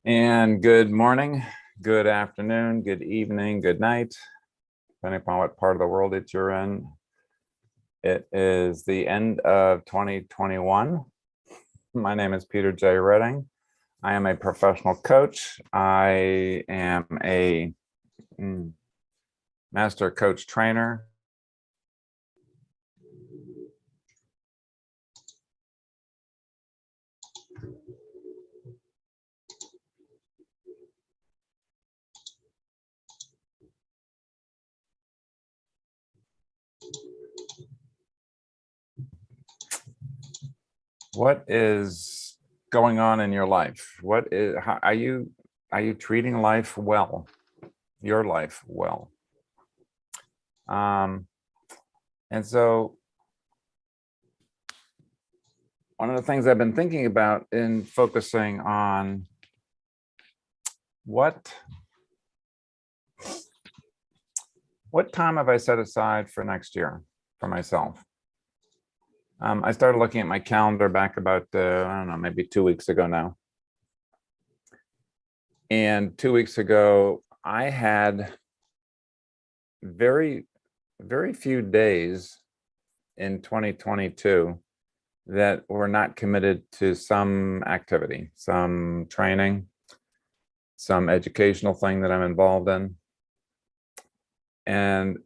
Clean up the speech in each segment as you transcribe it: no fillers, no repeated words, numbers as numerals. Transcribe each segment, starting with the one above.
And good morning, good afternoon, good evening, good night, depending upon what part of the world that you're in. It is the end of 2021. My name is Peter J. Redding. I am a professional coach. I am a master coach trainer. What is going on in your life? How are you treating life well? Your life well? And so one of the things I've been thinking about in focusing on what time have I set aside for next year for myself? I started looking at my calendar back about, I don't know, maybe 2 weeks ago now. And 2 weeks ago, I had very, very few days in 2022 that were not committed to some activity, some training, some educational thing that I'm involved in. And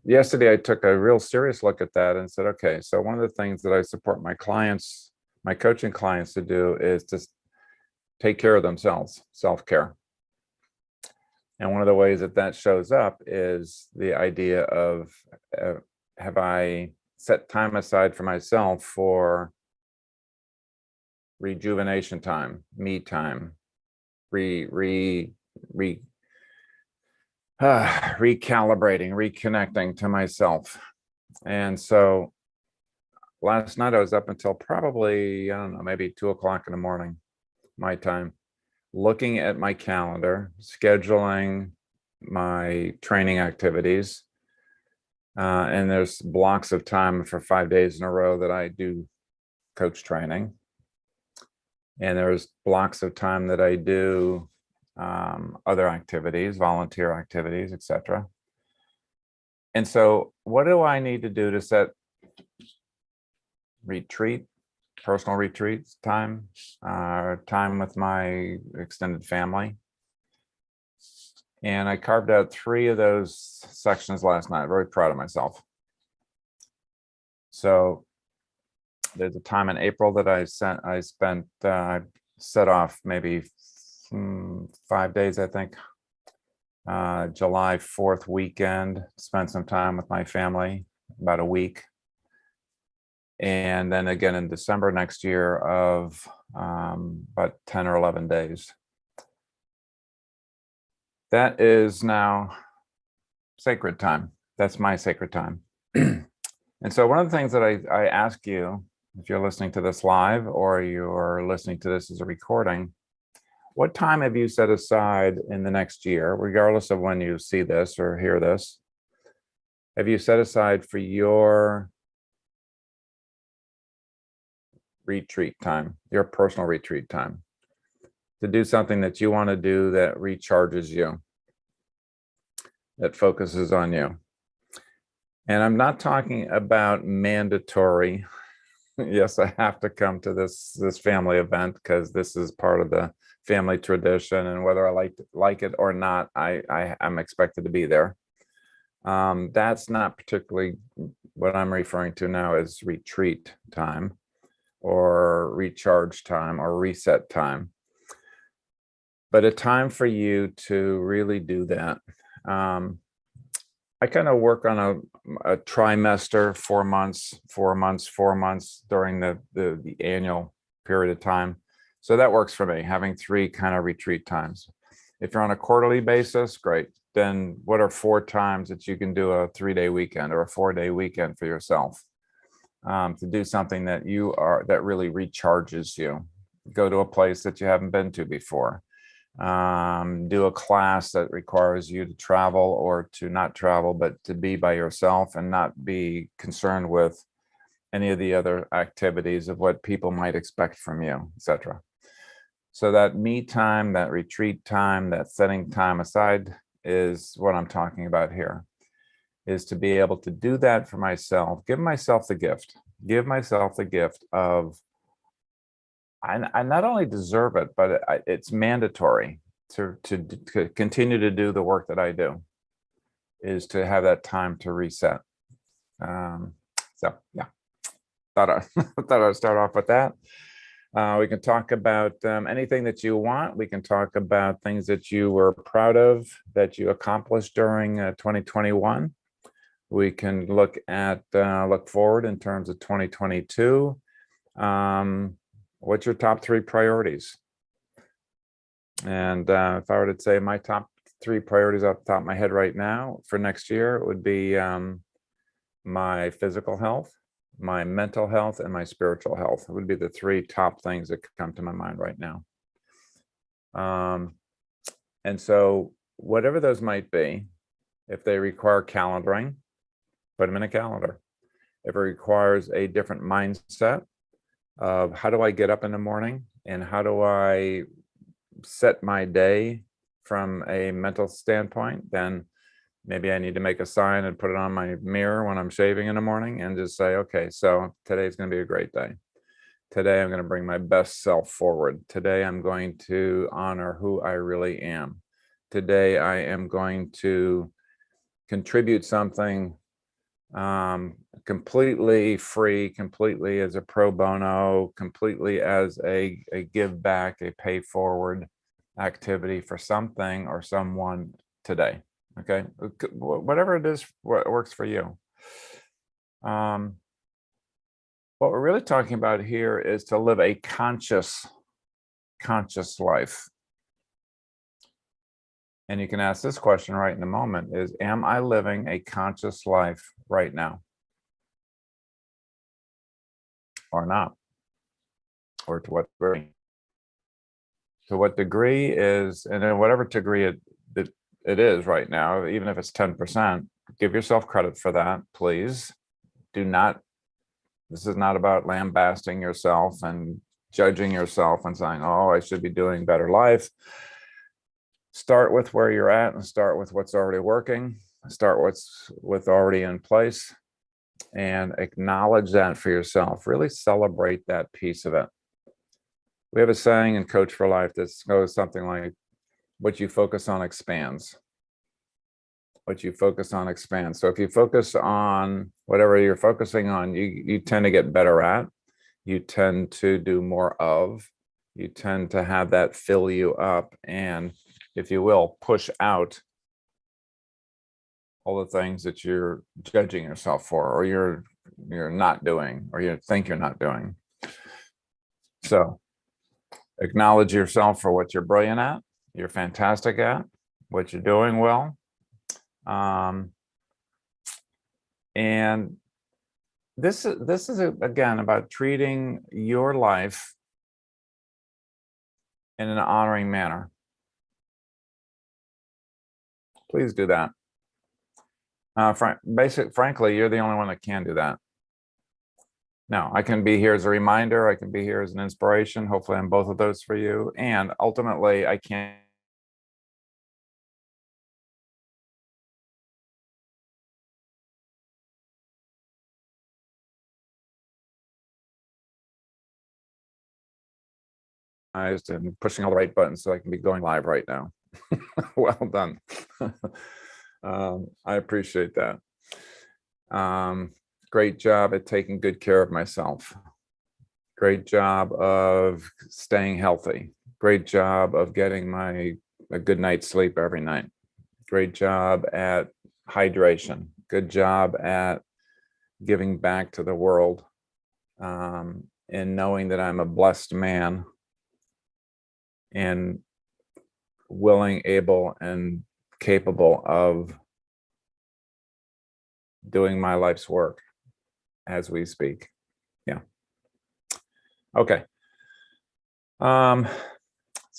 yesterday I took a real serious look at that and said, okay, so one of the things that I support my clients, my coaching clients to do is to take care of themselves, self-care. And one of the ways that that shows up is the idea of, have I set time aside for myself for rejuvenation time, me time, recalibrating, reconnecting to myself. And so last night I was up until probably, I don't know, maybe 2 o'clock in the morning, my time, looking at my calendar, scheduling my training activities. And there's blocks of time for 5 days in a row that I do coach training. And there's blocks of time that I do other activities, volunteer activities, etc. And so what do I need to do to set personal retreats time, time with my extended family? And I carved out 3 of those sections last night. Very proud of myself. So there's a time in April that I set off maybe 5 days, I think. July 4th weekend, spent some time with my family, about a week. And then again in December next year of about 10 or 11 days. That is now sacred time. That's my sacred time. And so one of the things that I ask you, if you're listening to this live or you're listening to this as a recording, what time have you set aside in the next year, regardless of when you see this or hear this? Have you set aside for your retreat time, your personal retreat time, to do something that you want to do that recharges you, that focuses on you? And I'm not talking about mandatory. Yes, I have to come to this family event because this is part of the family tradition, and whether I like it or not, I'm expected to be there. That's not particularly what I'm referring to now as retreat time or recharge time or reset time, but a time for you to really do that. I kind of work on a trimester, 4 months, 4 months, 4 months during the annual period of time. So that works for me, having 3 kind of retreat times. If you're on a quarterly basis, great. Then what are 4 times that you can do a 3-day weekend or a 4-day weekend for yourself, to do something that really recharges you? Go to a place that you haven't been to before. Do a class that requires you to travel or to not travel, but to be by yourself and not be concerned with any of the other activities of what people might expect from you, etc. So that me time, that retreat time, that setting time aside is what I'm talking about here, is to be able to do that for myself, give myself the gift of, I not only deserve it, but it's mandatory to continue to do the work that I do, is to have that time to reset. So yeah, thought I'd start off with that. We can talk about anything that you want. We can talk about things that you were proud of, that you accomplished during 2021. We can look forward in terms of 2022. What's your top 3 priorities? And if I were to say my top 3 priorities off the top of my head right now for next year, it would be my physical health, my mental health, and my spiritual health. It would be the 3 top things that come to my mind right now. And so whatever those might be, if they require calendaring, put them in a calendar. If it requires a different mindset of how do I get up in the morning and how do I set my day from a mental standpoint, then maybe I need to make a sign and put it on my mirror when I'm shaving in the morning and just say, okay, so today's going to be a great day. Today, I'm going to bring my best self forward. Today, I'm going to honor who I really am. Today, I am going to contribute something completely free, completely as a pro bono, completely as a give back, a pay forward activity for something or someone today. Okay, whatever it is, what works for you. What we're really talking about here is to live a conscious life. And you can ask this question right in the moment is, am I living a conscious life right now? Or not? Or to what degree? To what degree is, and in whatever degree it is right now, even if it's 10%, give yourself credit for that, please. Do not, this is not about lambasting yourself and judging yourself and saying, oh, I should be doing better life. Start with where you're at and start with what's already working. Start with already in place and acknowledge that for yourself. Really celebrate that piece of it. We have a saying in Coach for Life that goes something like, what you focus on expands. What you focus on expands. So if you focus on whatever you're focusing on, you tend to get better at, you tend to do more of, you tend to have that fill you up and, if you will, push out all the things that you're judging yourself for, or you're not doing, or you think you're not doing. So acknowledge yourself for what you're brilliant at, you're fantastic at, what you're doing well. And this is again about treating your life in an honoring manner. Please do that. Frankly, you're the only one that can do that. Now, I can be here as a reminder. I can be here as an inspiration. Hopefully, I'm both of those for you. And ultimately, I can't. And pushing all the right buttons so I can be going live right now. Well done. I appreciate that. Great job at taking good care of myself. Great job of staying healthy. Great job of getting a good night's sleep every night. Great job at hydration. Good job at giving back to the world, and knowing that I'm a blessed man and willing, able, and capable of doing my life's work as we speak. Yeah. Okay. So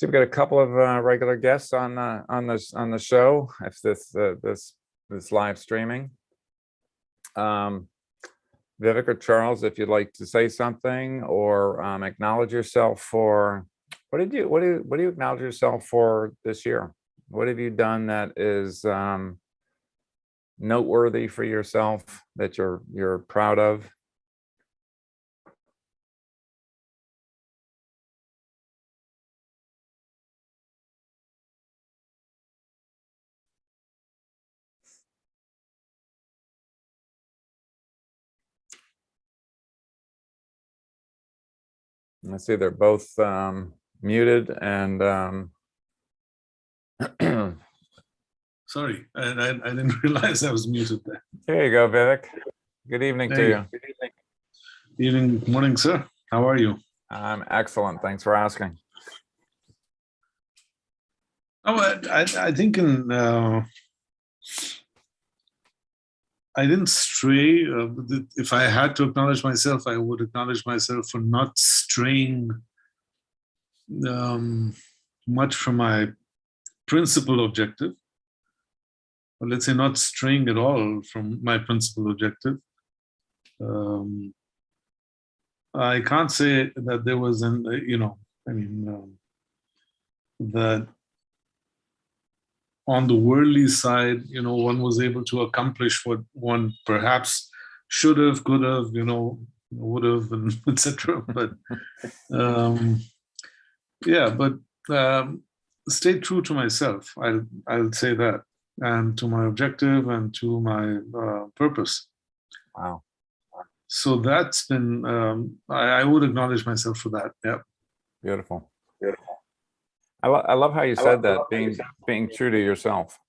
we've got a couple of regular guests on the show. If this live streaming. Vivek or Charles, if you'd like to say something or acknowledge yourself for What do you acknowledge yourself for this year? What have you done that is noteworthy for yourself that you're proud of? I see they're both muted and sorry, I didn't realize I was muted there. there you go, Vivek. Good evening to you. Evening, morning, sir. How are you? I'm excellent. Thanks for asking. Oh, I think I didn't stray. If I had to acknowledge myself, I would acknowledge myself for not straying much from my principal objective. Or let's say not straying at all from my principal objective. I can't say that there was that on the worldly side, one was able to accomplish what one perhaps should have, could have, would have, and etc. But stay true to myself. I'll say that, and to my objective and to my purpose. Wow. So that's been, I would acknowledge myself for that. Yeah. Beautiful. Beautiful. I love how you said that, being true to yourself.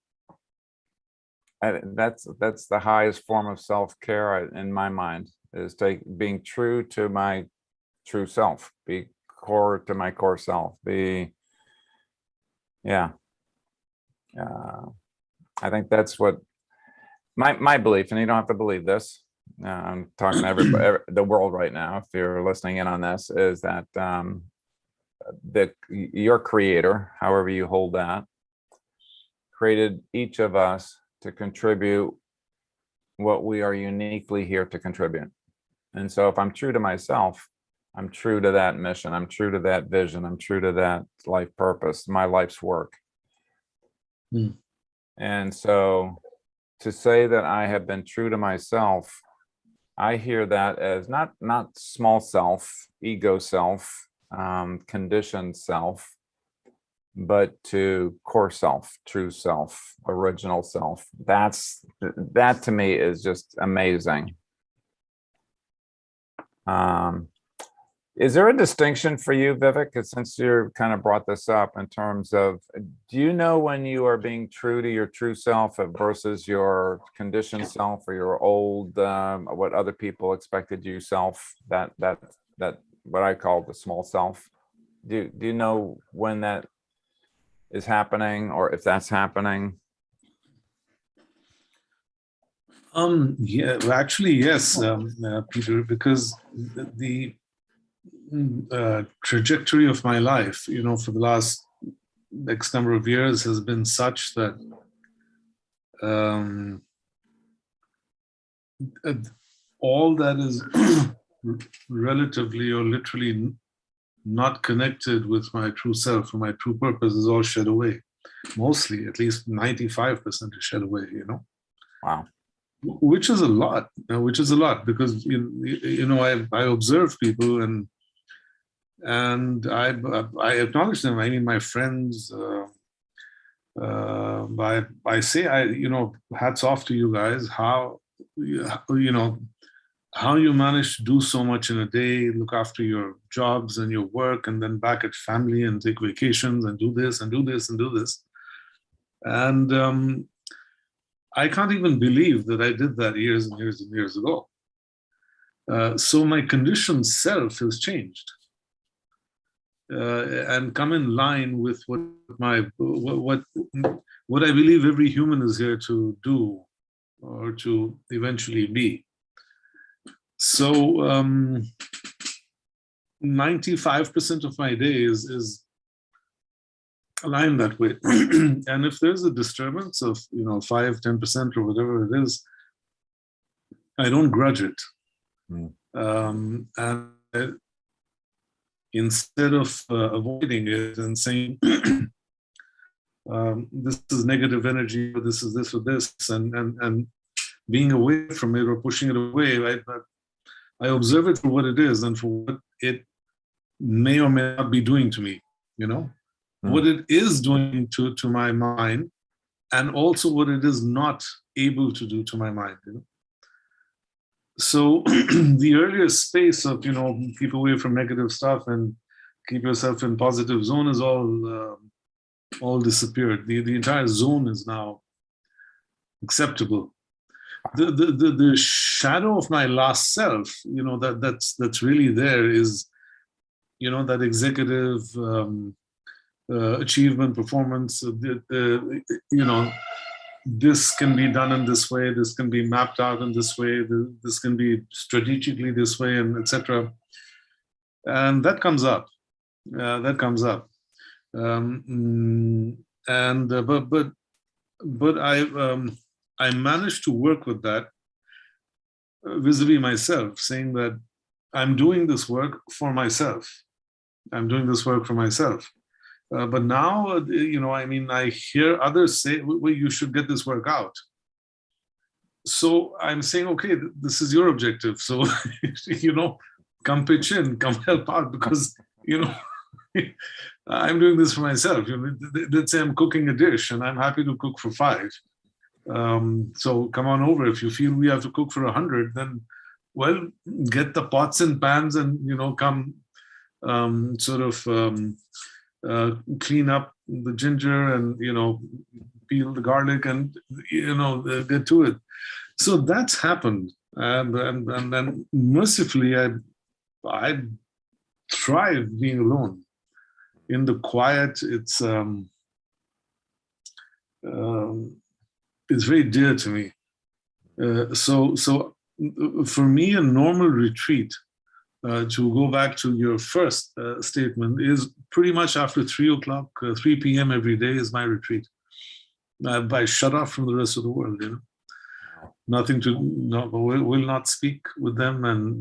That's the highest form of self-care in my mind, is being true to my true self, be core to my core self, I think that's what my belief, and you don't have to believe this. I'm talking to everybody, the world right now, if you're listening in on this, is that your creator, however you hold that, created each of us to contribute what we are uniquely here to contribute. And so if I'm true to myself, I'm true to that mission, I'm true to that vision, I'm true to that life purpose, my life's work. And so to say that I have been true to myself, I hear that as not small self, ego self, conditioned self, but to core self, true self, original self. That to me is just amazing. Is there a distinction for you, Vivek, since you kind of brought this up, in terms of, do you know when you are being true to your true self versus your conditioned self, or your old, what other people expected you self, that what I call the small self? Do you know when that is happening, or if that's happening? Yeah, actually, yes, Peter, because the trajectory of my life, for the last X number of years has been such that all that is relatively or literally not connected with my true self or my true purpose is all shed away. Mostly, at least 95% is shed away, Wow. Which is a lot, because, I observe people and I acknowledge them. I mean, my friends, I say, hats off to you guys, how you manage to do so much in a day, look after your jobs and your work, and then back at family and take vacations and do this and do this and do this. And I can't even believe that I did that years and years and years ago. So my conditioned self has changed and come in line with what I believe every human is here to do, or to eventually be. So 95% of my day is aligned that way. And if there's a disturbance of 5-10% or whatever it is, I don't grudge it. And instead of avoiding it and saying, this is negative energy, or this is this or this, and being away from it or pushing it away, I observe it for what it is and for what it may or may not be doing to me, what it is doing to my mind, and also what it is not able to do to my mind. So the earlier space of, keep away from negative stuff and keep yourself in positive zone is all disappeared. The entire zone is now acceptable. The shadow of my last self, that's really there is, that executive achievement, performance, this can be done in this way, this can be mapped out in this way, this can be strategically this way, and etc. And that comes up. But I managed to work with that vis-a-vis myself, saying that I'm doing this work for myself. But now, I hear others say, well, you should get this work out. So I'm saying, okay, this is your objective. So, come pitch in, come help out, because, I'm doing this for myself. Let's say I'm cooking a dish and I'm happy to cook for 5. So come on over. If you feel we have to cook for 100, then, well, get the pots and pans and, come clean up the ginger and, peel the garlic and, get to it. So that's happened. And then mercifully, I thrive being alone. In the quiet, it's very dear to me. So for me, a normal retreat, to go back to your first statement, is pretty much after 3 p.m. every day is my retreat. I shut off from the rest of the world, Nothing to, will not speak with them. And,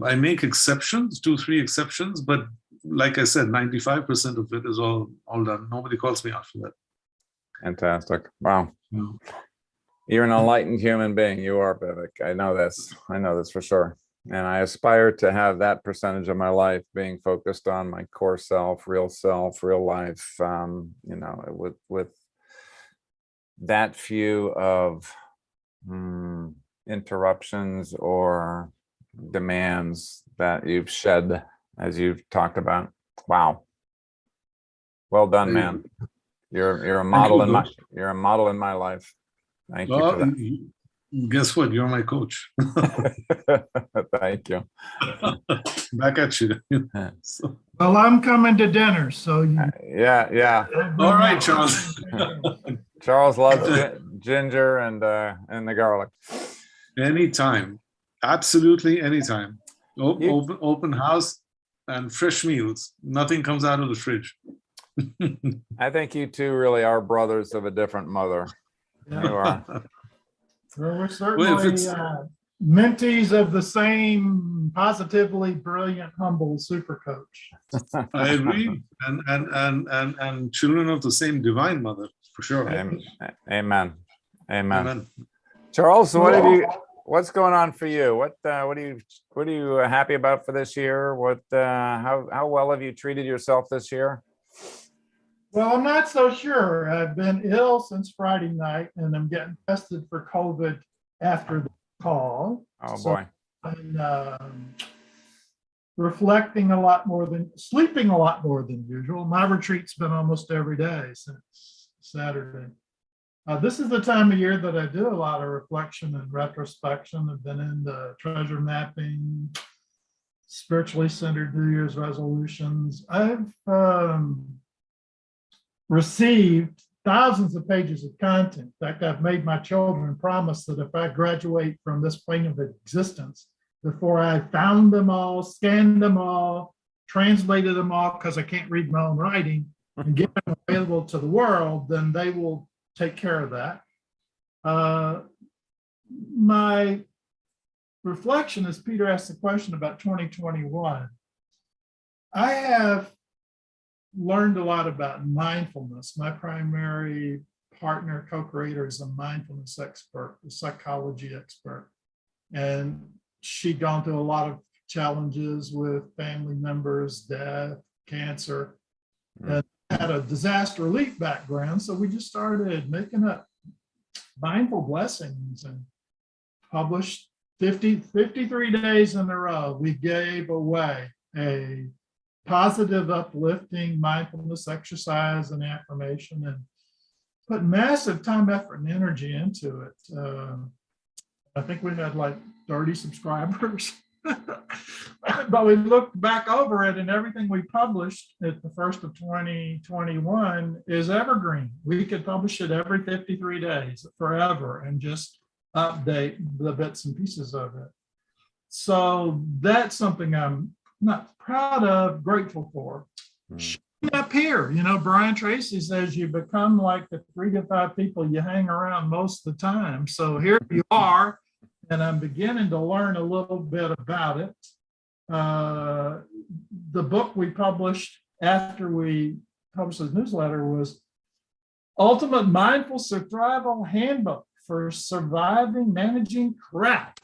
I make exceptions, 2-3 exceptions, but like I said, 95% of it is all done. Nobody calls me after that. Fantastic. Wow. Yeah. You're an enlightened human being. You are, Vivek. I know this for sure. And I aspire to have that percentage of my life being focused on my core self, real life, with that few of interruptions or demands that you've shed, as you've talked about. Wow. Well done, man. You're a model you're a model in my life. Thank you for that. Guess what? You're my coach. Thank you. Back at you. Well, I'm coming to dinner, so yeah. All right, Charles. Charles loves ginger and the garlic. Anytime, absolutely anytime. Open house and fresh meals. Nothing comes out of the fridge. I think you two really are brothers of a different mother. Yeah. You are. Well, we're certainly mentees of the same positively brilliant, humble super coach. I agree, and children of the same divine mother, for sure. Amen. Charles, what's going on for you? What are you happy about for this year? How well have you treated yourself this year? Well, I'm not so sure. I've been ill since Friday night, and I'm getting tested for COVID after the call. Oh, boy. I'm reflecting a lot more sleeping a lot more than usual. My retreat's been almost every day since Saturday. This is the time of year that I do a lot of reflection and retrospection. I've been into treasure mapping, spiritually centered New Year's resolutions. I've received thousands of pages of content. In fact, I've made my children promise that if I graduate from this plane of existence, before I found them all, scanned them all, translated them all, because I can't read my own writing, and get them available to the world, then they will take care of that. My reflection, as Peter asked the question about 2021, I have learned a lot about mindfulness. My primary partner, co-creator, is a mindfulness expert, a psychology expert. And she'd gone through a lot of challenges with family members, death, cancer, and had a disaster relief background. So we just started making up mindful blessings and published 53 days in a row. We gave away a positive, uplifting mindfulness exercise and affirmation, and put massive time, effort, and energy into it. I think we had like 30 subscribers. But we looked back over it, and everything we published at the first of 2021 is evergreen. We could publish it every 53 days forever and just update the bits and pieces of it. So that's something I'm not proud of, grateful for. Up here, you know, Brian Tracy says you become like the 3 to 5 people you hang around most of the time. So here you are, and I'm beginning to learn a little bit about it. The book we published after we published the newsletter was Ultimate Mindful Survival Handbook for Surviving Managing Crap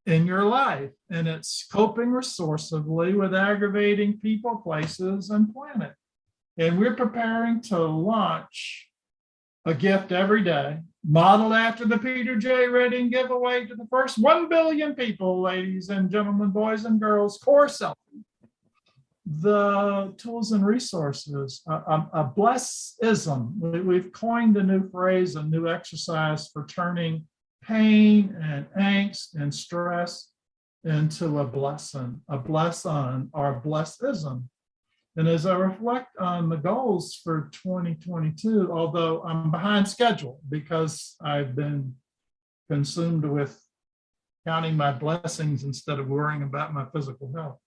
in Your Life. And it's coping resourcefully with aggravating people, places, and planet. And we're preparing to launch a gift every day, modeled after the Peter J. Redding giveaway to the first 1 billion people, ladies and gentlemen, boys and girls, CoreSELFtech. The tools and resources, a blessism. We've coined a new phrase, a new exercise for turning pain and angst and stress into a blessing, or a blessism. And as I reflect on the goals for 2022, although I'm behind schedule because I've been consumed with counting my blessings instead of worrying about my physical health,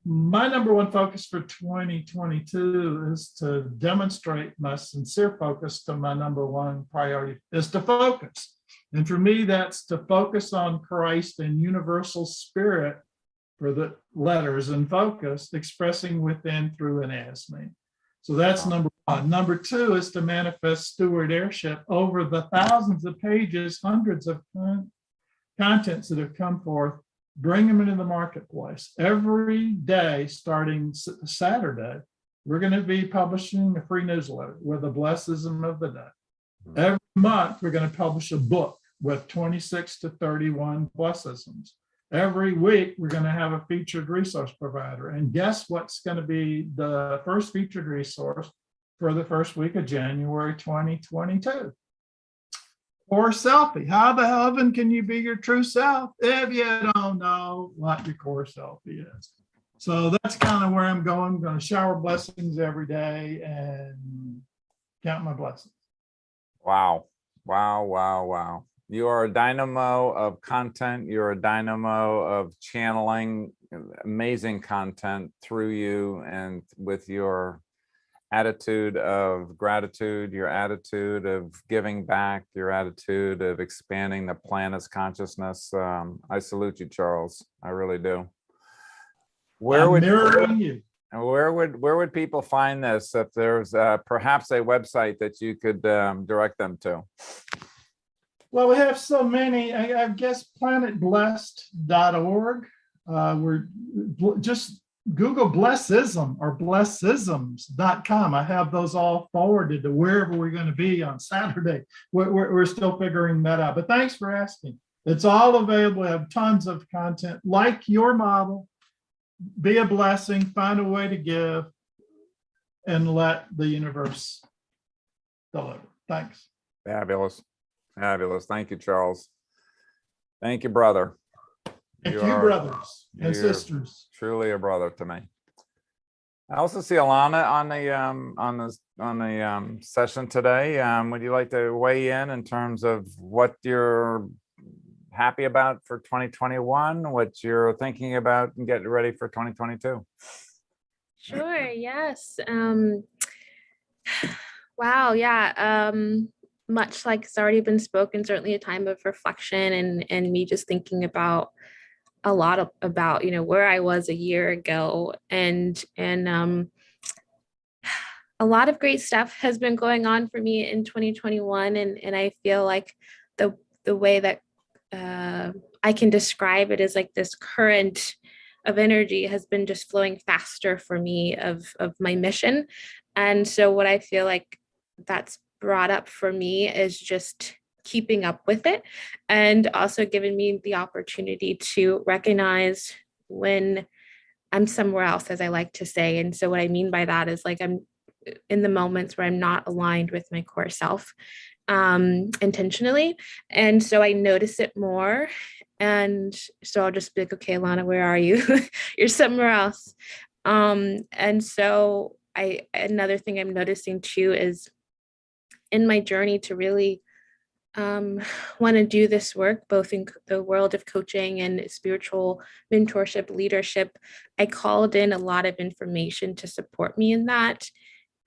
my number one focus for 2022 is to demonstrate my sincere focus to my number one priority is to focus. And for me, that's to focus on Christ and universal spirit for the letters and focus, expressing within, through, and as me. So that's number one. Number two is to manifest steward airship over the thousands of pages, hundreds of contents that have come forth, bring them into the marketplace. Every day, starting Saturday, we're going to be publishing a free newsletter with a blessism of the day. Every month, we're going to publish a book with 26 to 31 blessisms. Every week, we're going to have a featured resource provider. And guess what's going to be the first featured resource for the first week of January 2022? CoreSELFie. How the heaven can you be your true self if you don't know what your CoreSELFie is? So that's kind of where I'm going. I'm going to shower blessings every day and count my blessings. Wow. Wow, wow, wow. You are a dynamo of content. You're a dynamo of channeling amazing content through you, and with your attitude of gratitude, your attitude of giving back, your attitude of expanding the planet's consciousness. I salute you, Charles. I really do. Where would people find this? If there's perhaps a website that you could direct them to? Well, we have so many. I guess planetblessed.org. We're just Google blessism or blessisms.com. I have those all forwarded to wherever we're going to be on Saturday. We're still figuring that out. But thanks for asking. It's all available. We have tons of content. Like your model, be a blessing, find a way to give, and let the universe deliver. Thanks. Fabulous. Fabulous. Thank you, Charles. Thank you, brother. Thank you, brothers and sisters. Truly a brother to me. I also see Alana on the session today. Would you like to weigh in terms of what you're happy about for 2021, what you're thinking about and getting ready for 2022? Sure. Yes. Wow. Yeah. much like it's already been spoken, certainly a time of reflection and me just thinking about a lot about, where I was a year ago and a lot of great stuff has been going on for me in 2021 and I feel like the way that I can describe it is like this current of energy has been just flowing faster for me of my mission. And so what I feel like that's brought up for me is just keeping up with it and also giving me the opportunity to recognize when I'm somewhere else, as I like to say. And so what I mean by that is like I'm in the moments where I'm not aligned with my core self intentionally. And so I notice it more. And so I'll just be like, okay, Alana, where are you? You're somewhere else. And so another thing I'm noticing too is in my journey to really want to do this work, both in the world of coaching and spiritual mentorship, leadership, I called in a lot of information to support me in that.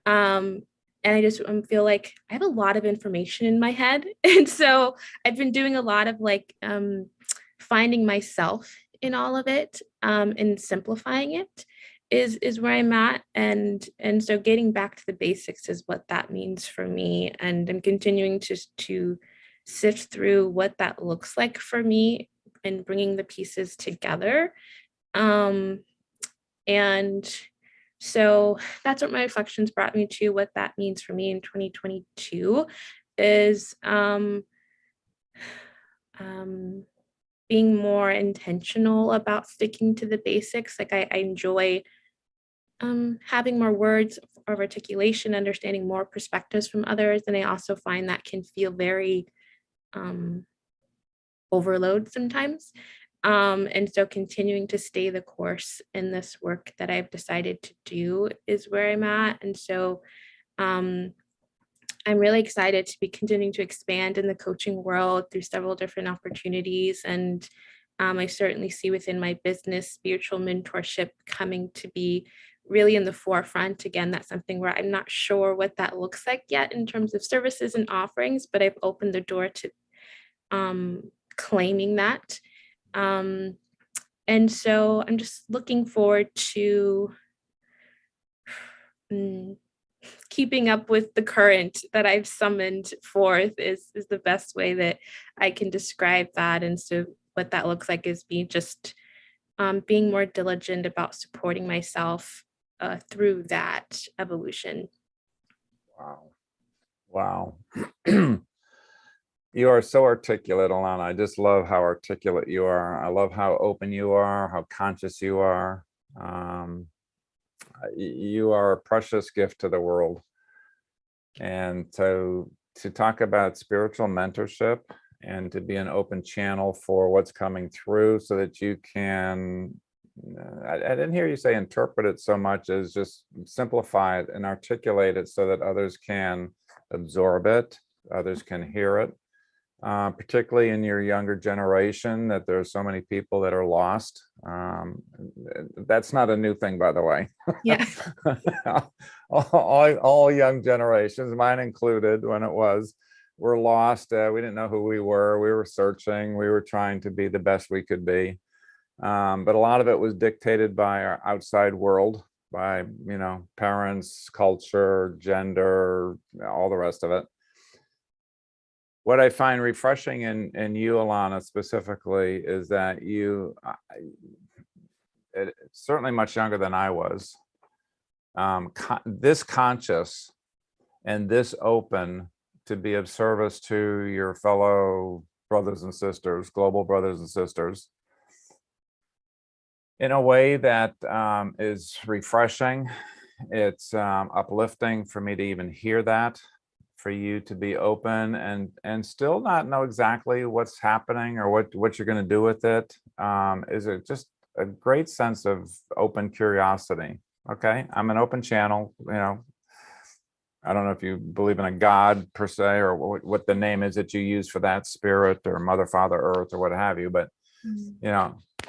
And I just feel like I have a lot of information in my head. And so I've been doing a lot of like finding myself in all of it and simplifying it is where I'm at. And so getting back to the basics is what that means for me. And I'm continuing to sift through what that looks like for me and bringing the pieces together. And so that's what my reflections brought me to. What that means for me in 2022 is being more intentional about sticking to the basics. Like I enjoy having more words of articulation, understanding more perspectives from others. And I also find that can feel very overload sometimes. And so continuing to stay the course in this work that I've decided to do is where I'm at. And so I'm really excited to be continuing to expand in the coaching world through several different opportunities. And I certainly see within my business, spiritual mentorship coming to be really in the forefront. Again, that's something where I'm not sure what that looks like yet in terms of services and offerings, but I've opened the door to claiming that. And so I'm just looking forward to keeping up with the current that I've summoned forth is the best way that I can describe that. And so what that looks like is me just being more diligent about supporting myself through that evolution. Wow. You are so articulate, Alana. I just love how articulate you are. I love how open you are, how conscious you are. You are a precious gift to the world. And so to talk about spiritual mentorship and to be an open channel for what's coming through so that you can, I didn't hear you say interpret it so much as just simplify it and articulate it so that others can absorb it, others can hear it. Particularly in your younger generation, that there are so many people that are lost. That's not a new thing, by the way. Yeah. all young generations, mine included, when it was, were lost. We didn't know who we were. We were searching. We were trying to be the best we could be. But a lot of it was dictated by our outside world, by parents, culture, gender, all the rest of it. What I find refreshing in you, Alana, specifically, is that you, certainly much younger than I was, this conscious and this open to be of service to your fellow brothers and sisters, global brothers and sisters, in a way that is refreshing. It's uplifting for me to even hear that, for you to be open and still not know exactly what's happening or what you're going to do with it. Is it just a great sense of open curiosity? Okay, I'm an open channel. I don't know if you believe in a God per se, or what the name is that you use for that, spirit or Mother, Father, Earth, or what have you. But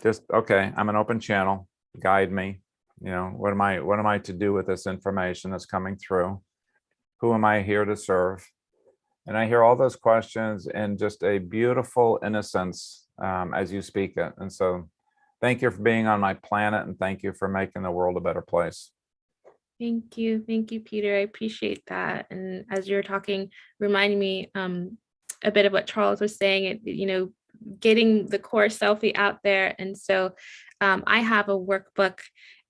just okay, I'm an open channel. Guide me. What am I to do with this information that's coming through? Who am I here to serve? And I hear all those questions and just a beautiful innocence as you speak it. And so thank you for being on my planet, and thank you for making the world a better place. Thank you. Thank you, Peter. I appreciate that. And as you're talking, reminding me a bit of what Charles was saying, getting the core selfie out there. And so I have a workbook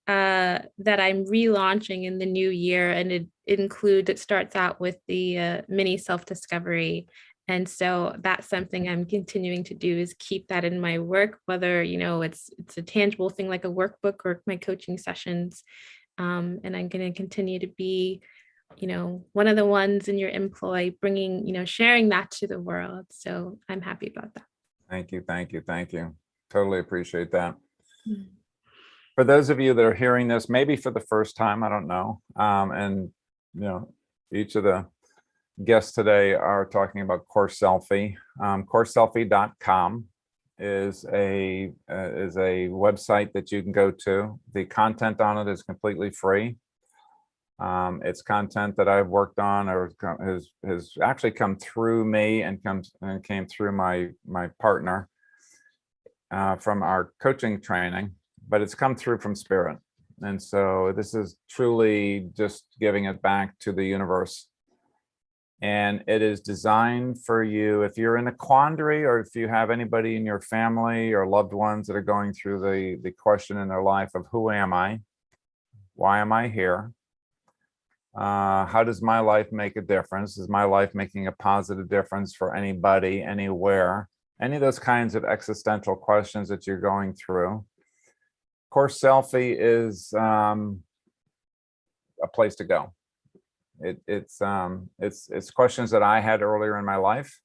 that I'm relaunching in the new year, and it starts out with the mini self-discovery. And so that's something I'm continuing to do, is keep that in my work, whether, it's a tangible thing like a workbook or my coaching sessions. And I'm going to continue to be, one of the ones in your employ, bringing, sharing that to the world. So I'm happy about that. Thank you. Thank you. Thank you. Totally appreciate that. Mm. For those of you that are hearing this, maybe for the first time, I don't know. And, each of the guests today are talking about CoreSelfie. CoreSelfie.com is a website that you can go to. The content on it is completely free. It's content that I've worked on or has actually come through me and came through my partner from our coaching training, but it's come through from spirit. And so this is truly just giving it back to the universe. And it is designed for you if you're in a quandary, or if you have anybody in your family or loved ones that are going through the question in their life of who am I? Why am I here? How does my life make a difference? Is my life making a positive difference for anybody, anywhere? Any of those kinds of existential questions that you're going through. CoreSelfie is a place to go. It's questions that I had earlier in my life,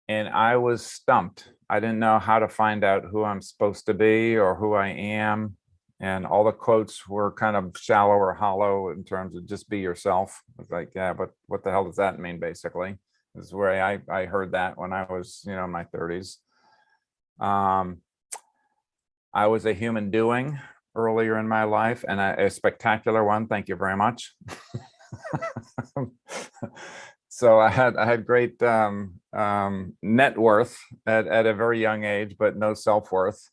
and I was stumped. I didn't know how to find out who I'm supposed to be or who I am, and all the quotes were kind of shallow or hollow in terms of just be yourself. It's like, yeah, but what the hell does that mean? Basically, this is where I heard that when I was in my 30s. I was a human doing earlier in my life, and a spectacular one. Thank you very much. So I had great net worth at a very young age, but no self-worth.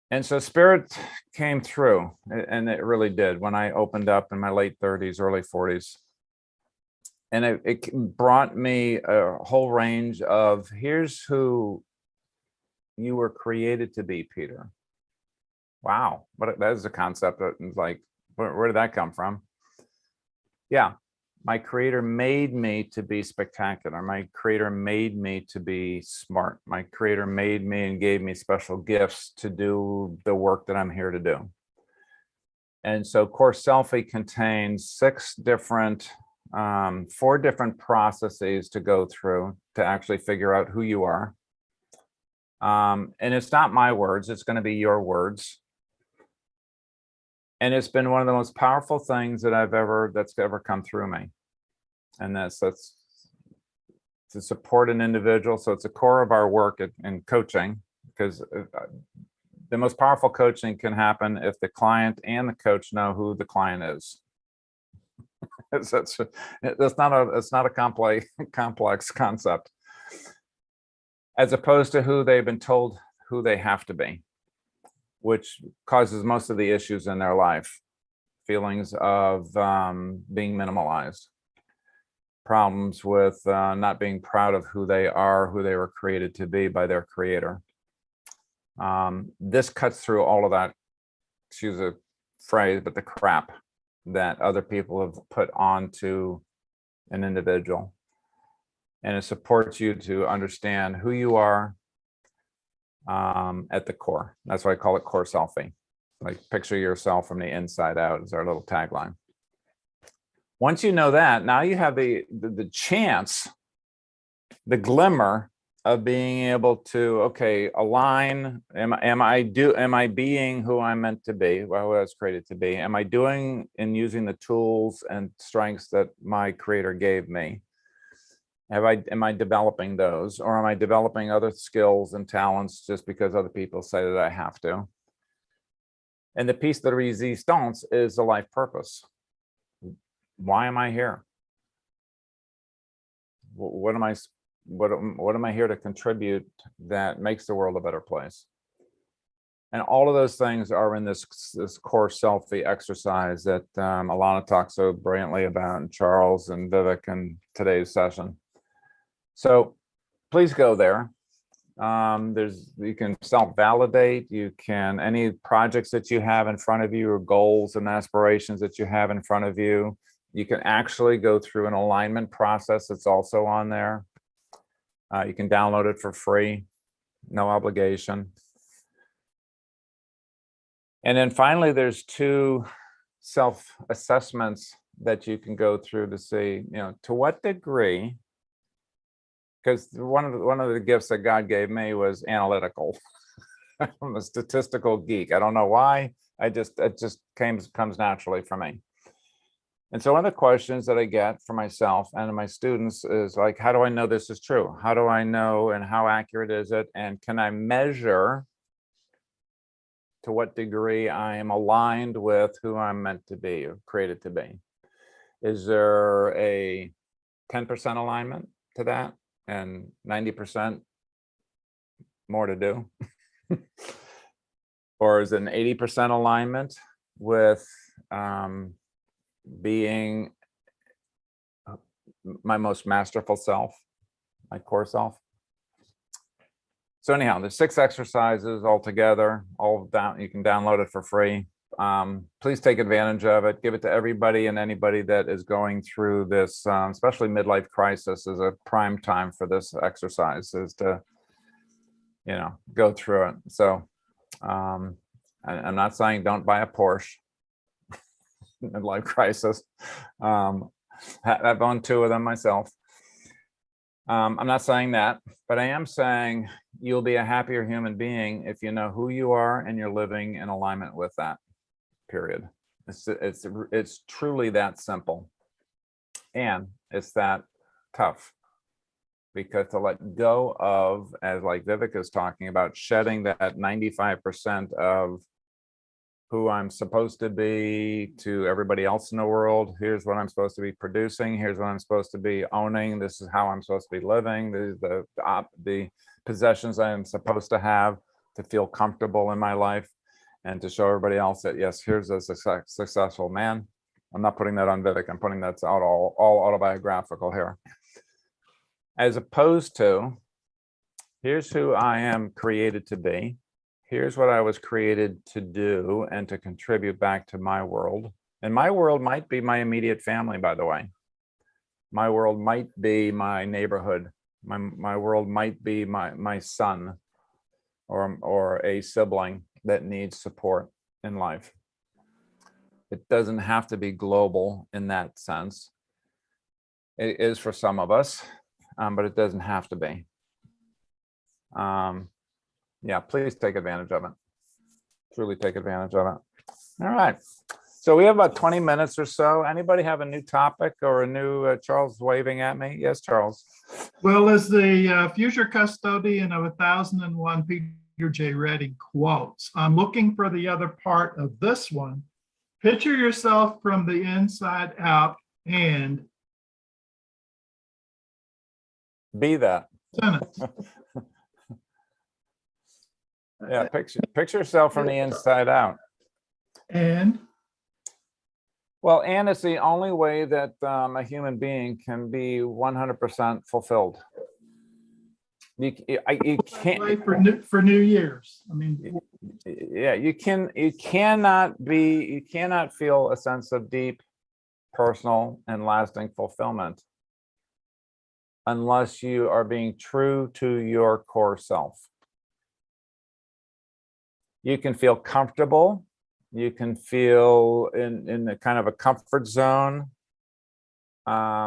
And so spirit came through, and it really did when I opened up in my late 30s, early 40s. And it brought me a whole range of, here's who you were created to be, Peter. Wow, but that is a concept that is like, where did that come from? Yeah, my creator made me to be spectacular. My creator made me to be smart. My creator made me and gave me special gifts to do the work that I'm here to do. And so CoreSelfie contains 4 different processes to go through to actually figure out who you are. And it's not my words, it's going to be your words. And it's been one of the most powerful things that's ever come through me. And that's to support an individual. So it's the core of our work in coaching, because the most powerful coaching can happen if the client and the coach know who the client is. It's not a complex concept, as opposed to who they've been told who they have to be, which causes most of the issues in their life. Feelings of being minimalized, problems with not being proud of who they are, who they were created to be by their creator. This cuts through all of that, excuse the phrase, but the crap that other people have put onto an individual. And it supports you to understand who you are at the core. That's why I call it CoreSelfie. Like, picture yourself from the inside out is our little tagline. Once you know that, now you have the chance, the glimmer of being able to, okay, align. Am I being who I'm meant to be, who I was created to be? Am I doing and using the tools and strengths that my creator gave me? Am I developing those, or am I developing other skills and talents just because other people say that I have to? And the piece de resistance is the life purpose. Why am I here? what am I, what am I here to contribute that makes the world a better place? And all of those things are in this core selfie exercise that Alana talks so brilliantly about, and Charles and Vivek in today's session. So please go there. You can self-validate, you can, any projects that you have in front of you or goals and aspirations that you have in front of you, you can actually go through an alignment process that's also on there. You can download it for free, no obligation. And then finally, there's 2 self-assessments that you can go through to see, to what degree, because one of the gifts that God gave me was analytical. I'm a statistical geek. I don't know why. It just comes naturally for me. And so one of the questions that I get for myself and my students is like, how do I know this is true? How do I know, and how accurate is it? And can I measure to what degree I am aligned with who I'm meant to be or created to be? Is there a 10% alignment to that and 90% more to do? Or is it an 80% alignment with being my most masterful self, my core self? So anyhow, there's 6 exercises altogether, all down. You can download it for free. Please take advantage of it. Give it to everybody and anybody that is going through this, especially midlife crisis is a prime time for this exercise, is to, go through it. So I'm not saying don't buy a Porsche midlife crisis. I've owned 2 of them myself. I'm not saying that, but I am saying you'll be a happier human being if you know who you are and you're living in alignment with that, period. It's truly that simple. And it's that tough, because to let go of, as like Vivek is talking about, shedding that 95% of who I'm supposed to be to everybody else in the world. Here's what I'm supposed to be producing. Here's what I'm supposed to be owning. This is how I'm supposed to be living. These are the possessions I am supposed to have to feel comfortable in my life, and to show everybody else that, yes, here's a successful man. I'm not putting that on Vivek. I'm putting that out all autobiographical here. As opposed to, here's who I am created to be. Here's what I was created to do and to contribute back to my world. And my world might be my immediate family, by the way. My world might be my neighborhood. My world might be my son or a sibling that needs support in life. It doesn't have to be global in that sense. It is for some of us, but it doesn't have to be. Yeah, please take advantage of it. Truly take advantage of it. All right. So we have about 20 minutes or so. Anybody have a new topic or a new, Charles waving at me? Yes, Charles. Well, as the future custodian of 1001 Peter J. Redding quotes, I'm looking for the other part of this one. Picture yourself from the inside out and Be that. sentence. Yeah, picture yourself from the inside out. And Well, and it's the only way that a human being can be 100% fulfilled. You can't for New Year's. I mean, yeah, you cannot feel a sense of deep, personal, and lasting fulfillment unless you are being true to your core self. You can feel comfortable. You can feel in a kind of a comfort zone. I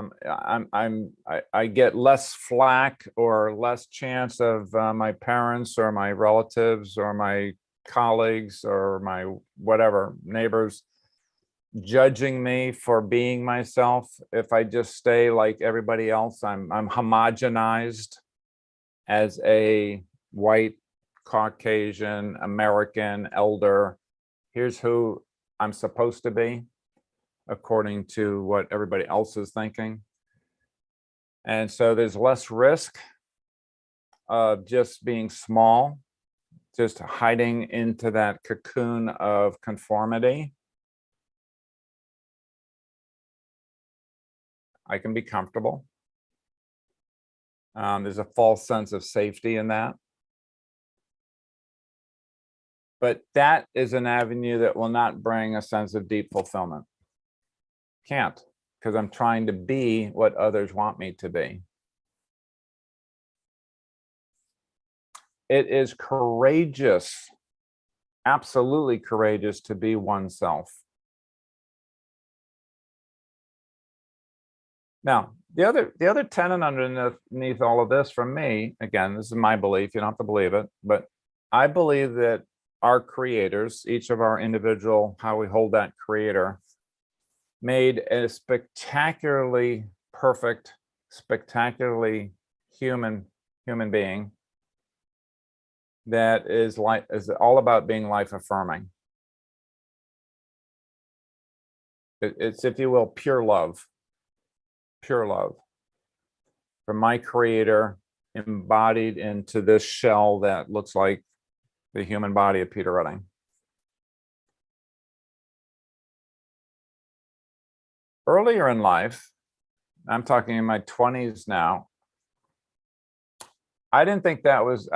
get less flack or less chance of my parents or my relatives or my colleagues or my whatever neighbors judging me for being myself if I just stay like everybody else. I'm homogenized as a white Caucasian American elder. Here's who I'm supposed to be according to what everybody else is thinking. And so there's less risk of just being small, just hiding into that cocoon of conformity. I can be comfortable. There's a false sense of safety in that. But that is an avenue that will not bring a sense of deep fulfillment. Can't, because I'm trying to be what others want me to be. It is courageous, absolutely courageous, to be oneself. Now, the other tenet underneath all of this from me, again, this is my belief, you don't have to believe it, but I believe that our creators, each of our individual, how we hold that creator, made a spectacularly perfect, spectacularly human being that is all about being life affirming. It's, if you will, pure love from my creator embodied into this shell that looks like the human body of Peter Redding. Earlier in life, I'm talking in my 20s now, I didn't think that was,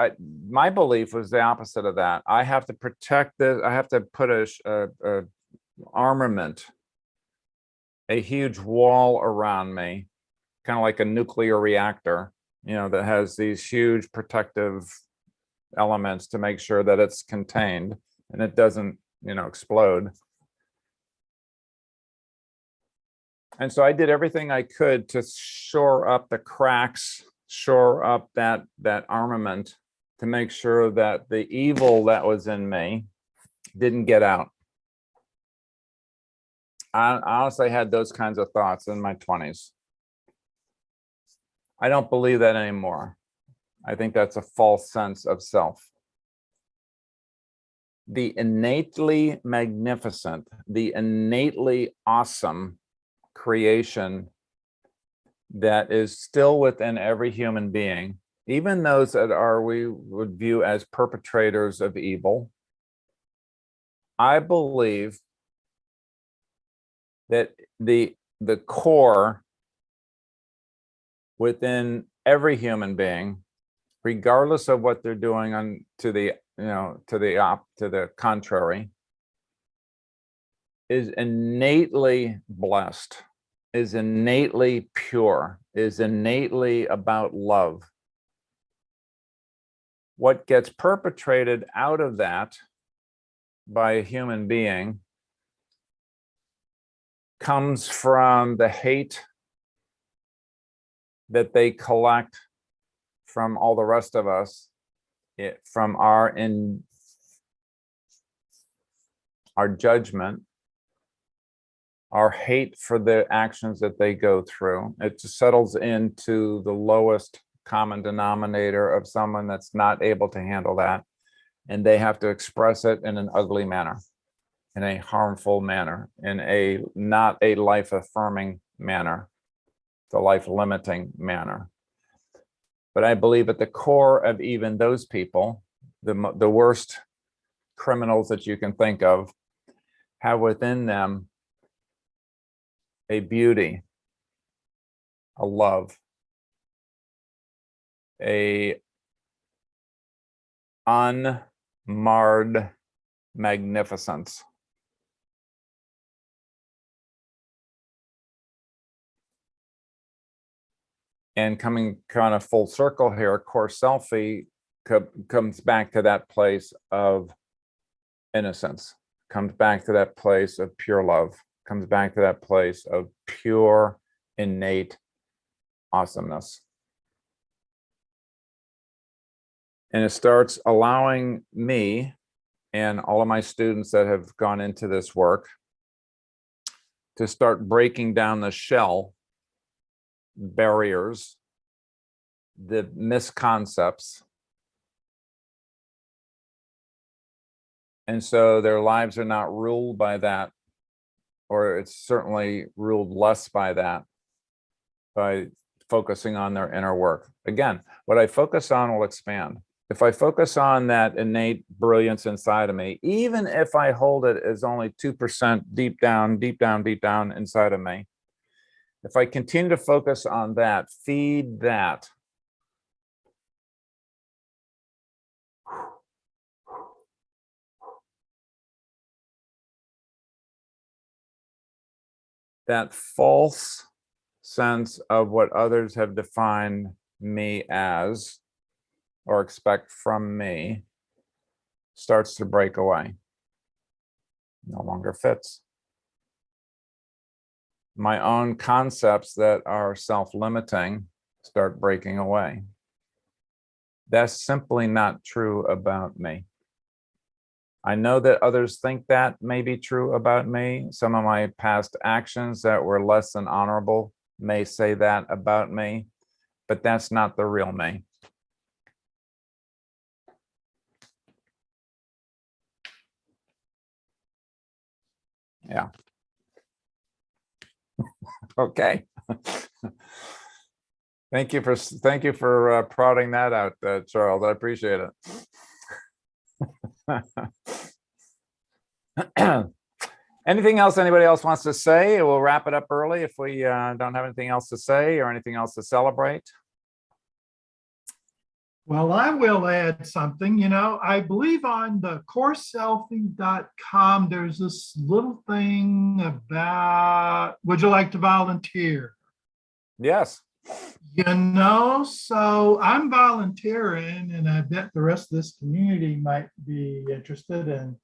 my belief was the opposite of that. I have to protect this, I have to put a armament, a huge wall around me, kind of like a nuclear reactor, you know, that has these huge protective elements to make sure that it's contained and it doesn't, you know, explode. And so I did everything I could to shore up the cracks, shore up that armament, to make sure that the evil that was in me didn't get out. I honestly had those kinds of thoughts in my 20s. I don't believe that anymore. I think that's a false sense of self. The innately magnificent, the innately awesome creation that is still within every human being, even those that we would view as perpetrators of evil, I believe that the core within every human being, regardless of what they're doing to the contrary, is innately blessed, is innately pure, is innately about love. What gets perpetrated out of that by a human being comes from the hate that they collect from all the rest of us, from our judgment, our hate for the actions that they go through. It just settles into the lowest common denominator of someone that's not able to handle that, and they have to express it in an ugly manner, in a harmful manner, in a not a life-affirming manner, the life-limiting manner. But I believe at the core of even those people, the worst criminals that you can think of, have within them a beauty, a love, a unmarred magnificence. And coming kind of full circle here, CoreSELFtech comes back to that place of innocence, comes back to that place of pure love, comes back to that place of pure, innate awesomeness. And it starts allowing me and all of my students that have gone into this work to start breaking down the shell barriers, the misconcepts. And so their lives are not ruled by that, or it's certainly ruled less by that, by focusing on their inner work. Again, what I focus on will expand. If I focus on that innate brilliance inside of me, even if I hold it as only 2% deep down, deep down, deep down inside of me, if I continue to focus on that, feed that, that false sense of what others have defined me as or expect from me starts to break away. No longer fits. My own concepts that are self-limiting start breaking away. That's simply not true about me. I know that others think that may be true about me. Some of my past actions that were less than honorable may say that about me, but that's not the real me. Yeah. Okay. Thank you for prodding that out, Charles. I appreciate it. Anything else anybody else wants to say? We'll wrap it up early if we don't have anything else to say or anything else to celebrate. Well, I will add something. You know, I believe on the CoreSELFtech.com, there's this little thing about, would you like to volunteer? Yes. You know, so I'm volunteering, and I bet the rest of this community might be interested in.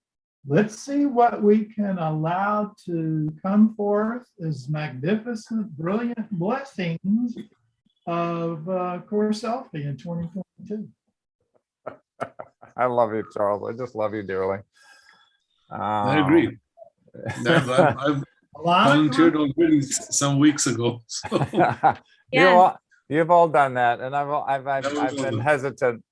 Let's see what we can allow to come forth as magnificent, brilliant blessings of CoreSELFie in 2022. I love you, Charles. I just love you dearly. I agree. I've volunteered already some weeks ago. So. Yeah. You've all done that, and I've been hesitant.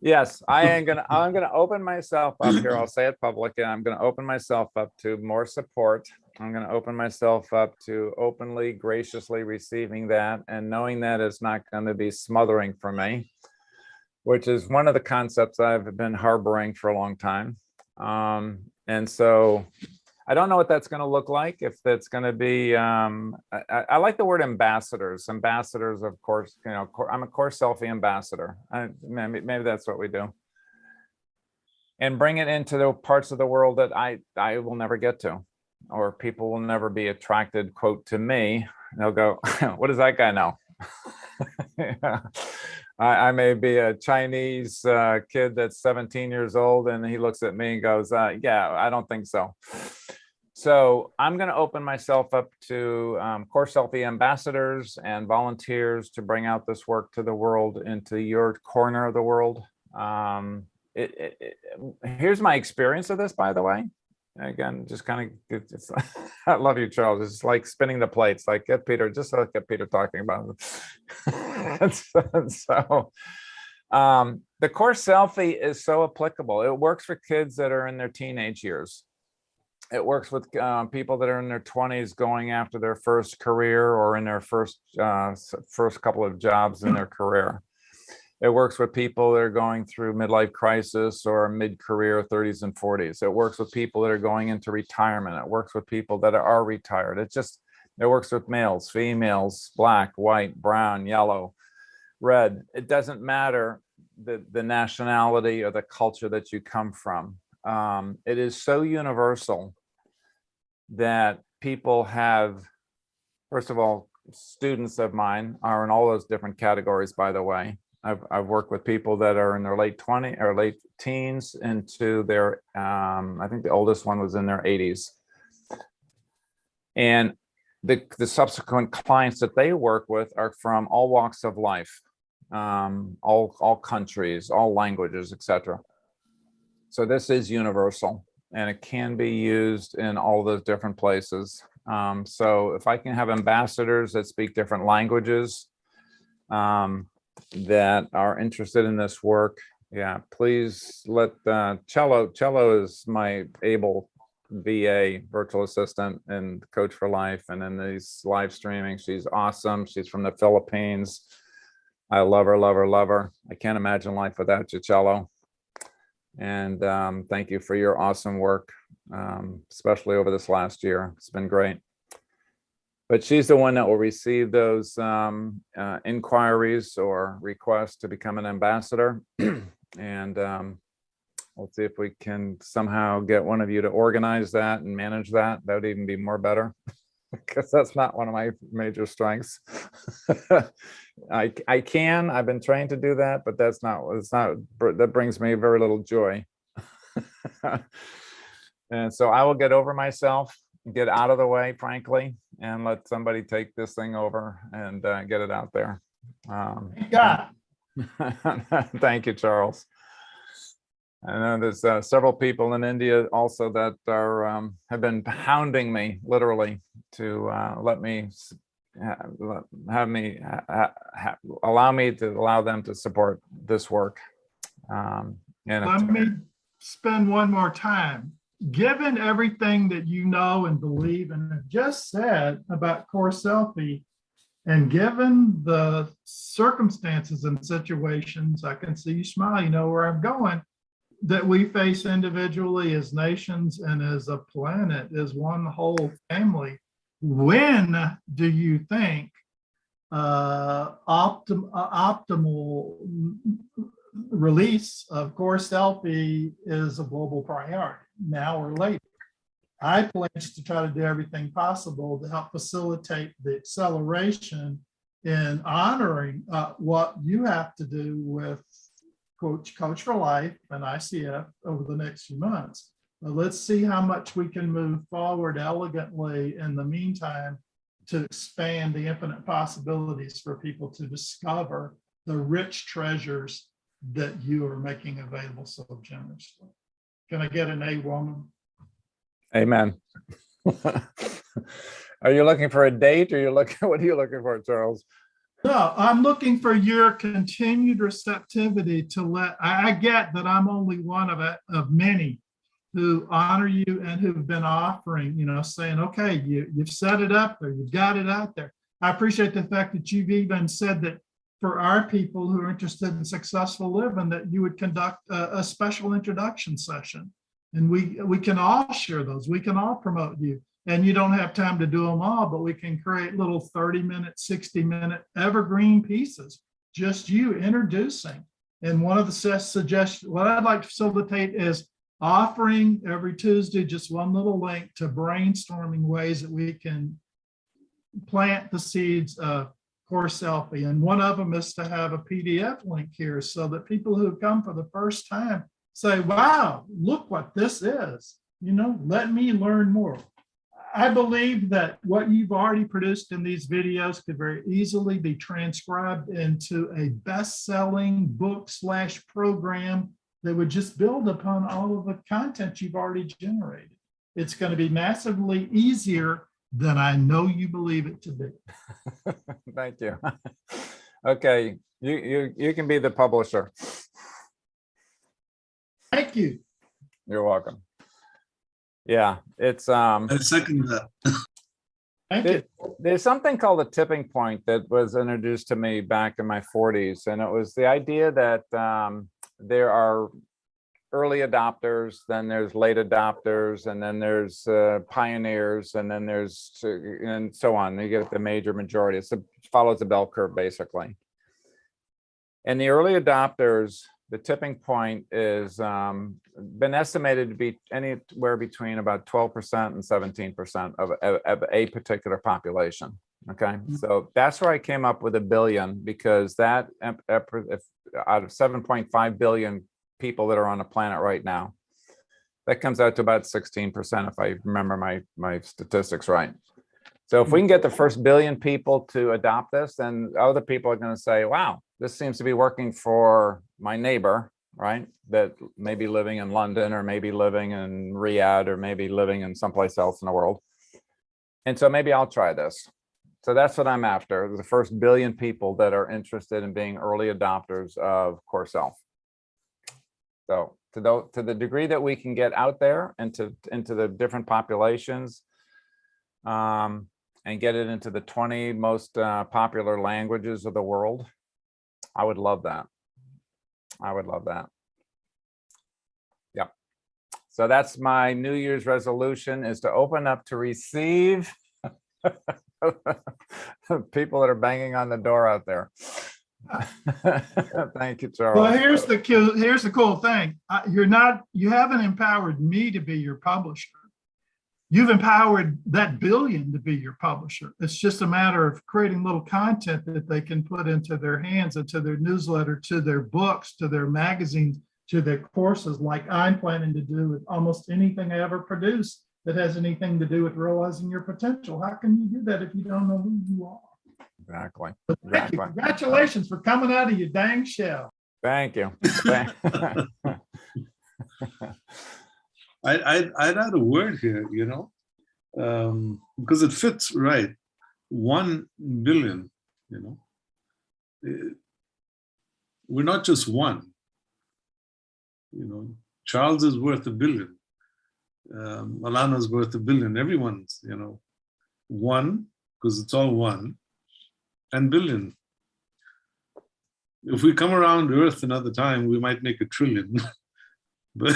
Yes, I'm gonna open myself up here. I'll say it publicly. I'm gonna open myself up to more support. I'm gonna open myself up to openly, graciously receiving that, and knowing that it's not going to be smothering for me, which is one of the concepts I've been harboring for a long time. And so I don't know what that's going to look like. If that's going to be, I like the word ambassadors. Ambassadors, of course, you know, I'm a CoreSELFie ambassador. Maybe that's what we do. And bring it into the parts of the world that I will never get to, or people will never be attracted, quote, to me. They'll go, what does that guy know? Yeah. I may be a Chinese kid that's 17 years old, and he looks at me and goes, yeah, I don't think so. So I'm going to open myself up to CoreSELFie ambassadors and volunteers to bring out this work to the world, into your corner of the world. Here's my experience of this, by the way. Again, just kind of, I love you, Charles. It's like spinning the plates, like get Peter, just like get Peter talking about it. So the CoreSELFie is so applicable. It works for kids that are in their teenage years. It works with people that are in their 20s going after their first career, or in their first couple of jobs in their career. It works with people that are going through midlife crisis or mid-career 30s and 40s. It works with people that are going into retirement. It works with people that are retired. It works with males, females, black, white, brown, yellow, red. It doesn't matter the nationality or the culture that you come from. It is so universal that people have, first of all, students of mine are in all those different categories, by the way. I've worked with people that are in their late 20s or late teens into their, I think the oldest one was in their 80s. And the subsequent clients that they work with are from all walks of life, all countries, all languages, etc. So this is universal, and it can be used in all those different places. So if I can have ambassadors that speak different languages, that are interested in this work, yeah, please let Cello is my able VA, virtual assistant, and coach for life. And then these live streaming. She's awesome. She's from the Philippines. I love her, love her, love her. I can't imagine life without you, Cello. And thank you for your awesome work, especially over this last year. It's been great. But she's the one that will receive those inquiries or requests to become an ambassador. And we'll see if we can somehow get one of you to organize that and manage that. That would even be more better, because that's not one of my major strengths. I've been trained to do that, but that brings me very little joy. And so I will get over myself, get out of the way, frankly, and let somebody take this thing over and get it out there. God. Thank you, Charles. I know there's several people in India also that are have been hounding me literally to let me allow them to support this work. And Let me spend one more time. Given everything that you know and believe and have just said about CoreSELFie, and given the circumstances and situations, I can see you smile, you know where I'm going, that we face individually as nations and as a planet, as one whole family. When do you think optimal release of CoreSELFie is a global priority, now or later? I pledge to try to do everything possible to help facilitate the acceleration in honoring what you have to do with Coach for Life and ICF over the next few months. But let's see how much we can move forward elegantly in the meantime to expand the infinite possibilities for people to discover the rich treasures that you are making available so generously. Can I get an A, woman? Amen. Are you looking for a date, or what are you looking for, Charles? No, I'm looking for your continued receptivity to I get that I'm only one of many who honor you and who've been offering, saying, okay, you've set it up there, you've got it out there. I appreciate the fact that you've even said that for our people who are interested in successful living, that you would conduct a special introduction session. And we can all share those. We can all promote you. And you don't have time to do them all, but we can create little 30-minute, 60-minute evergreen pieces, just you introducing. And one of the suggestions, what I'd like to facilitate is offering every Tuesday just one little link to brainstorming ways that we can plant the seeds of CoreSELFie. And one of them is to have a PDF link here so that people who come for the first time say, wow, look what this is. Let me learn more. I believe that what you've already produced in these videos could very easily be transcribed into a best-selling book/program that would just build upon all of the content you've already generated. It's going to be massively easier than I know you believe it to be. Thank you. Okay, you can be the publisher. Thank you. You're welcome. Yeah, it's I second that. Thank you. There's something called a tipping point that was introduced to me back in my 40s, and it was the idea that there are early adopters, then there's late adopters, and then there's pioneers, and then there's and so on. You get the major majority. It follows the bell curve basically. And the early adopters, the tipping point is been estimated to be anywhere between about 12% and 17% of a particular population. Okay, so that's where I came up with $1 billion, because that out of 7.5 billion people that are on the planet right now, that comes out to about 16%, if I remember my statistics right. So if we can get the first 1 billion people to adopt this, then other people are going to say, wow, this seems to be working for my neighbor, right? That may be living in London, or maybe living in Riyadh, or maybe living in someplace else in the world. And so maybe I'll try this. So that's what I'm after, the first 1 billion people that are interested in being early adopters of CoreSELF. So to the degree that we can get out there into the different populations, and get it into the 20 most popular languages of the world. I would love that. I would love that. Yep. So that's my New Year's resolution, is to open up to receive people that are banging on the door out there. Thank you, Charles. Well, here's the cool thing. You haven't empowered me to be your publisher. You've empowered that billion to be your publisher. It's just a matter of creating little content that they can put into their hands, into their newsletter, to their books, to their magazines, to their courses, like I'm planning to do with almost anything I ever produce that has anything to do with realizing your potential. How can you do that if you don't know who you are? Exactly. So thank you. Congratulations for coming out of your dang shell. Thank you. I'd add a word here, because it fits right. 1 billion, we're not just one. Charles is worth $1 billion. Alana's worth $1 billion. Everyone's, one, because it's all one, and billion. If we come around Earth another time, we might make 1 trillion. But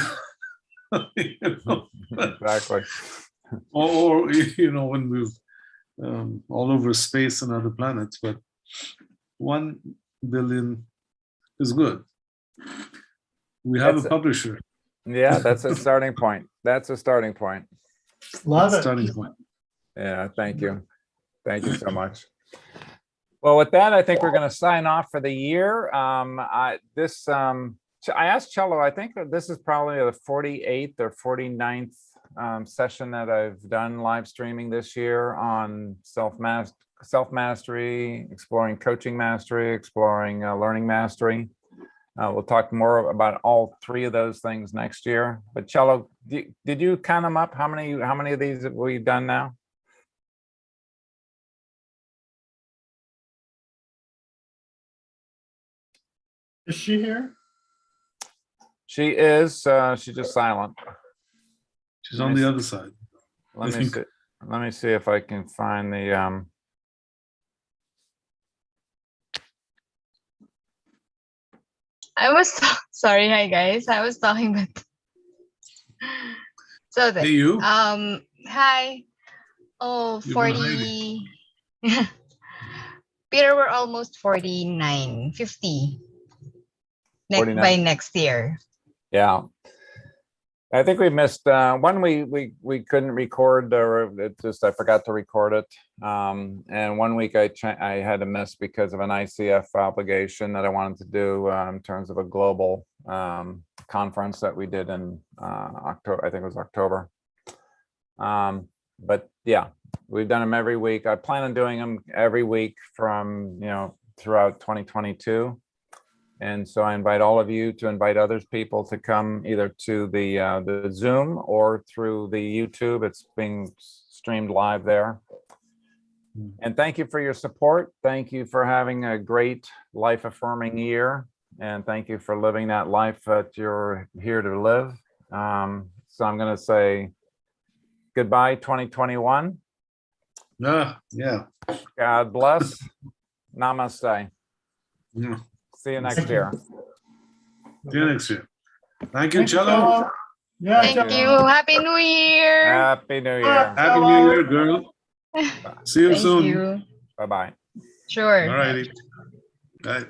Exactly. or when we've all over space and other planets, but 1 billion is good. We have a publisher. Yeah, that's a starting point. That's a starting point. Love it. Starting point. Yeah, thank you. Thank you so much. Well, with that, I think we're going to sign off for the year. I asked Cello, I think that this is probably the 48th or 49th session that I've done live streaming this year on self-mastery, exploring coaching mastery, exploring learning mastery. We'll talk more about all 3 of those things next year. But Cello, did you count them up? How many of these have we done now? Is she here? She is. She's just silent. She's on the other side. Let me see. Let me see if I can find the. I was sorry. Hi guys. I was talking, but so Hey, you. hi. Oh, You've been 40. Peter, we're almost 49, 50. 49. By next year. Yeah. I think we missed one. We couldn't record, or I forgot to record it. And 1 week I had to miss because of an ICF obligation that I wanted to do in terms of a global conference that we did in October. I think it was October. But yeah, we've done them every week. I plan on doing them every week from throughout 2022. And so I invite all of you to invite other people to come either to the Zoom or through the YouTube. It's being streamed live there. And thank you for your support. Thank you for having a great life-affirming year. And thank you for living that life that you're here to live. So I'm going to say goodbye, 2021. Yeah. God bless. Namaste. Yeah. See you next year. See you next year. Thank you, Cello. Yeah. Thank you. Happy New Year. Happy New Year. Happy New Year, girl. See you Thank soon. you. Bye-bye. Sure. All righty. Bye.